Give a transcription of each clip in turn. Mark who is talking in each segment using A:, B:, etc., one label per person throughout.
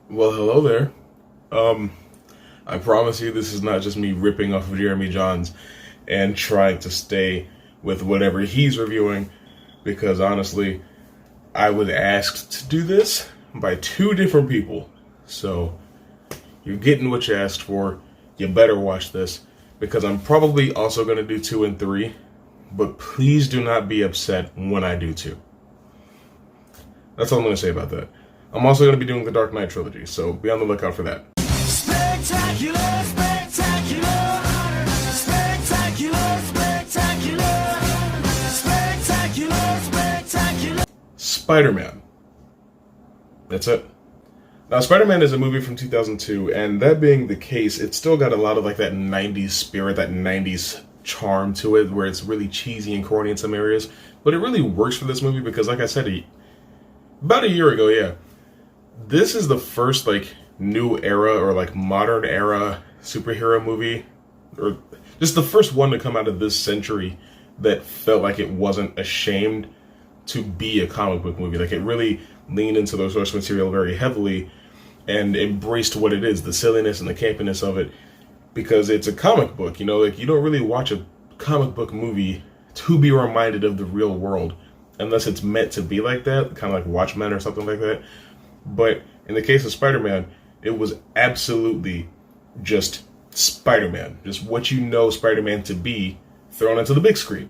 A: Well, hello there. Um, I promise you this is not just me ripping off of Jeremy Johns and trying to stay with whatever he's reviewing, because honestly, I was asked to do this by two different people. So, you're getting what you asked for. You better watch this, because I'm probably also going to do 2 and 3, but please do not be upset when I do 2. That's all I'm going to say about that. I'm also going to be doing the Dark Knight trilogy, so be on the lookout for that.
B: Spectacular, spectacular, spectacular, spectacular, spectacular, spectacular.
A: Spider-Man. That's it. Now, Spider-Man is a movie from 2002, and that being the case, it's still got a lot of like that 90s spirit, that 90s charm to it, where it's really cheesy and corny in some areas. But it really works for this movie because, like I said, about a year ago, yeah, this is the first like new era or like modern era superhero movie, or just the first one to come out of this century that felt like it wasn't ashamed to be a comic book movie. Like it really leaned into the source material very heavily and embraced what it is, the silliness and the campiness of it, because it's a comic book. You know, like you don't really watch a comic book movie to be reminded of the real world unless it's meant to be like that, kind of like Watchmen or something like that. But in the case of Spider-Man, it was absolutely just Spider-Man, just what you know Spider-Man to be thrown into the big screen.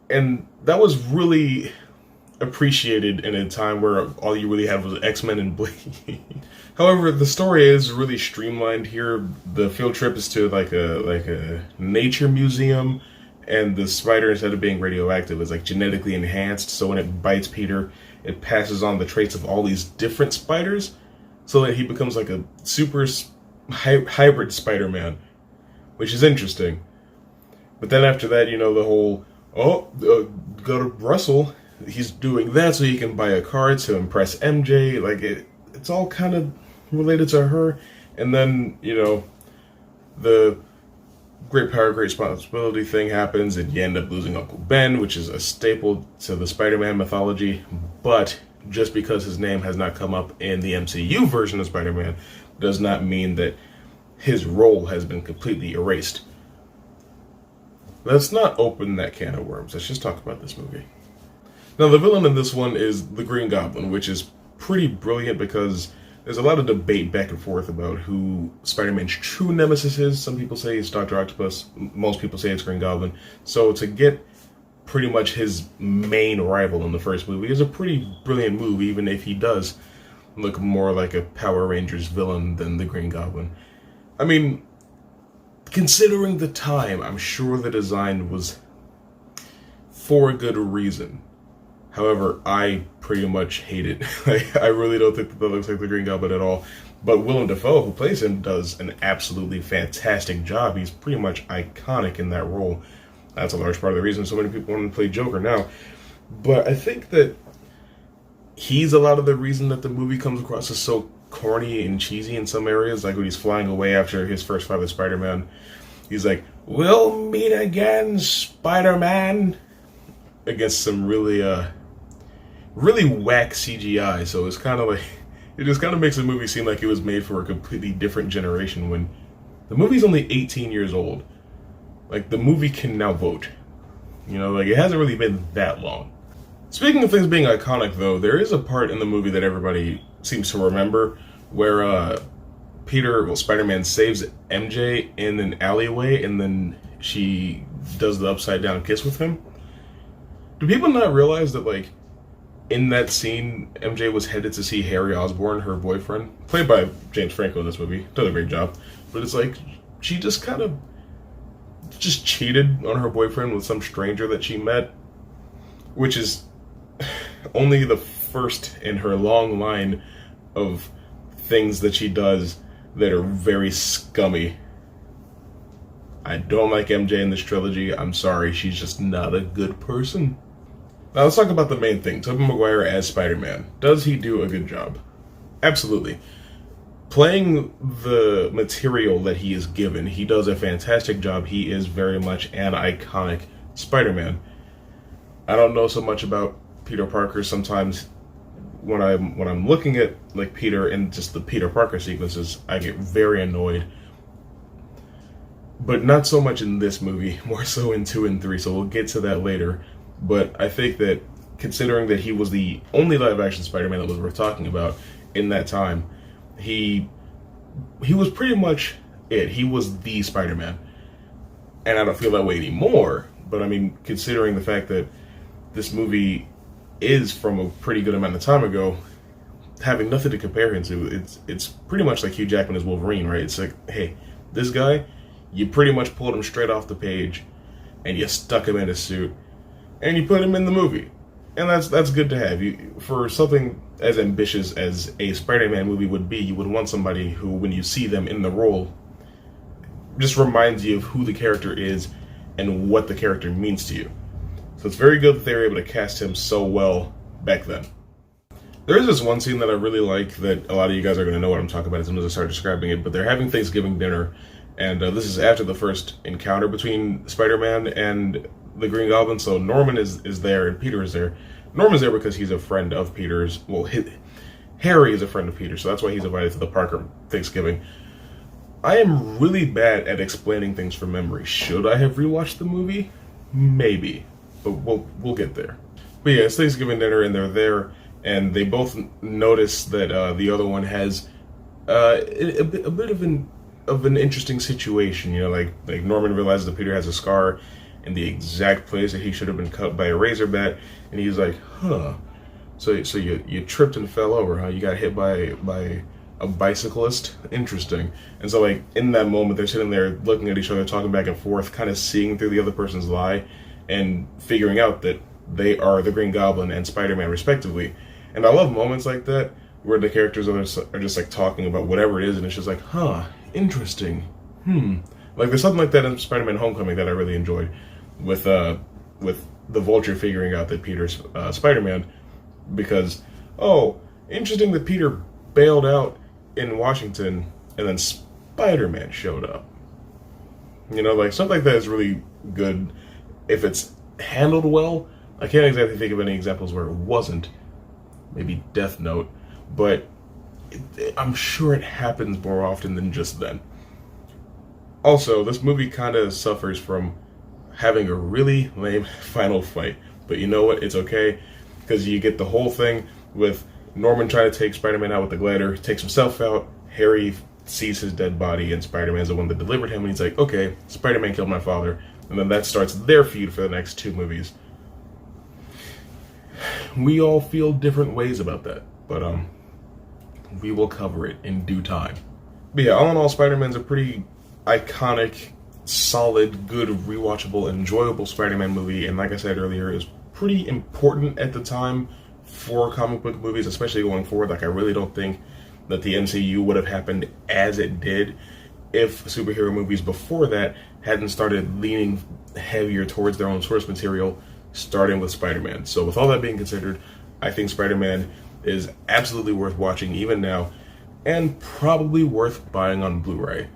A: And that was really appreciated in a time where all you really had was X-Men and Blade. However, the story is really streamlined here. The field trip is to like a nature museum, and the spider, instead of being radioactive, is like genetically enhanced, so when it bites Peter, it passes on the traits of all these different spiders, so that he becomes like a super hybrid Spider-Man, which is interesting. But then after that, you know, the whole, go to Russell, he's doing that so he can buy a car to impress MJ, like it's all kind of related to her. And then, you know, the great power, great responsibility thing happens, and you end up losing Uncle Ben, which is a staple to the Spider-Man mythology. But just because his name has not come up in the MCU version of Spider-Man does not mean that his role has been completely erased. Let's not open that can of worms. Let's just talk about this movie. Now, the villain in this one is the Green Goblin, which is pretty brilliant because there's a lot of debate back and forth about who Spider-Man's true nemesis is. Some people say it's Dr. Octopus. Most people say it's Green Goblin. So to get pretty much his main rival in the first movie is a pretty brilliant move, even if he does look more like a Power Rangers villain than the Green Goblin. I mean, considering the time, I'm sure the design was for a good reason. However, I pretty much hate it. I really don't think that looks like the Green Goblin at all. But Willem Dafoe, who plays him, does an absolutely fantastic job. He's pretty much iconic in that role. That's a large part of the reason so many people want to play Joker now. But I think that he's a lot of the reason that the movie comes across as so corny and cheesy in some areas. Like when he's flying away after his first fight with Spider-Man, he's like, "We'll meet again, Spider-Man," against some really whack CGI. So it's kind of like, it just kind of makes the movie seem like it was made for a completely different generation when the movie's only 18 years old. Like, the movie can now vote. You know, like, it hasn't really been that long. Speaking of things being iconic, though, there is a part in the movie that everybody seems to remember where Spider-Man saves MJ in an alleyway and then she does the upside down kiss with him. Do people not realize that, like, in that scene, MJ was headed to see Harry Osborn, her boyfriend, played by James Franco in this movie, does a great job, but it's like, she just kind of just cheated on her boyfriend with some stranger that she met, which is only the first in her long line of things that she does that are very scummy. I don't like MJ in this trilogy. I'm sorry, she's just not a good person. Now let's talk about the main thing. Tobey Maguire as Spider-Man. Does he do a good job? Absolutely. Playing the material that he is given, he does a fantastic job. He is very much an iconic Spider-Man. I don't know so much about Peter Parker. Sometimes when I'm looking at like Peter and just the Peter Parker sequences, I get very annoyed. But not so much in this movie, more so in 2 and 3, so we'll get to that later. But I think that considering that he was the only live-action Spider-Man that was worth talking about in that time, he was pretty much it. He was the Spider-Man. And I don't feel that way anymore, but I mean, considering the fact that this movie is from a pretty good amount of time ago, having nothing to compare him to, it's pretty much like Hugh Jackman as Wolverine, right? It's like, hey, this guy, you pretty much pulled him straight off the page, and you stuck him in a suit, and you put him in the movie. And that's good to have. For something as ambitious as a Spider-Man movie would be, you would want somebody who, when you see them in the role, just reminds you of who the character is and what the character means to you. So it's very good that they were able to cast him so well back then. There is this one scene that I really like that a lot of you guys are going to know what I'm talking about as soon as I start describing it, but they're having Thanksgiving dinner, and this is after the first encounter between Spider-Man and the Green Goblin, so Norman is there and Peter is there. Norman's there because he's a friend of Peter's. Well, Harry is a friend of Peter, so that's why he's invited to the Parker Thanksgiving. I am really bad at explaining things from memory. Should I have rewatched the movie? Maybe, but we'll get there. But yeah, it's Thanksgiving dinner, and they're there, and they both notice that the other one has a bit of an interesting situation. You know, like Norman realizes that Peter has a scar in the exact place that he should have been cut by a razor bat, and he's like, huh. So you tripped and fell over, huh? You got hit by a bicyclist? Interesting. And so, like, in that moment, they're sitting there looking at each other, talking back and forth, kind of seeing through the other person's lie, and figuring out that they are the Green Goblin and Spider-Man, respectively. And I love moments like that, where the characters are just, like, talking about whatever it is, and it's just like, huh, interesting. Like, there's something like that in Spider-Man Homecoming that I really enjoyed, with the Vulture figuring out that Peter's Spider-Man, because, oh, interesting that Peter bailed out in Washington, and then Spider-Man showed up. You know, like, something like that is really good if it's handled well. I can't exactly think of any examples where it wasn't. Maybe Death Note, but I'm sure it happens more often than just then. Also, this movie kind of suffers from having a really lame final fight, but you know what? It's okay, because you get the whole thing with Norman trying to take Spider-Man out with the glider, takes himself out, Harry sees his dead body, and Spider-Man's the one that delivered him, and he's like, okay, Spider-Man killed my father, and then that starts their feud for the next 2 movies. We all feel different ways about that, but we will cover it in due time. But yeah, all in all, Spider-Man's a pretty iconic, solid, good, rewatchable, enjoyable Spider-Man movie, and like I said earlier, is pretty important at the time for comic book movies, especially going forward. Like, I really don't think that the MCU would have happened as it did if superhero movies before that hadn't started leaning heavier towards their own source material, starting with Spider-Man. So with all that being considered, I think Spider-Man is absolutely worth watching even now, and probably worth buying on Blu-ray.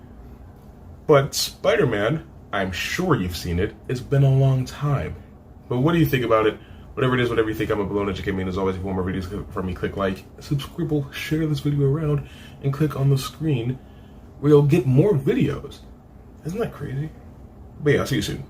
A: But Spider-Man, I'm sure you've seen it, it's been a long time. But what do you think about it? Whatever it is, whatever you think, I'm below and educate me. And as always, if you want more videos from me, click like, subscribe, share this video around, and click on the screen where you'll get more videos. Isn't that crazy? But yeah, I'll see you soon.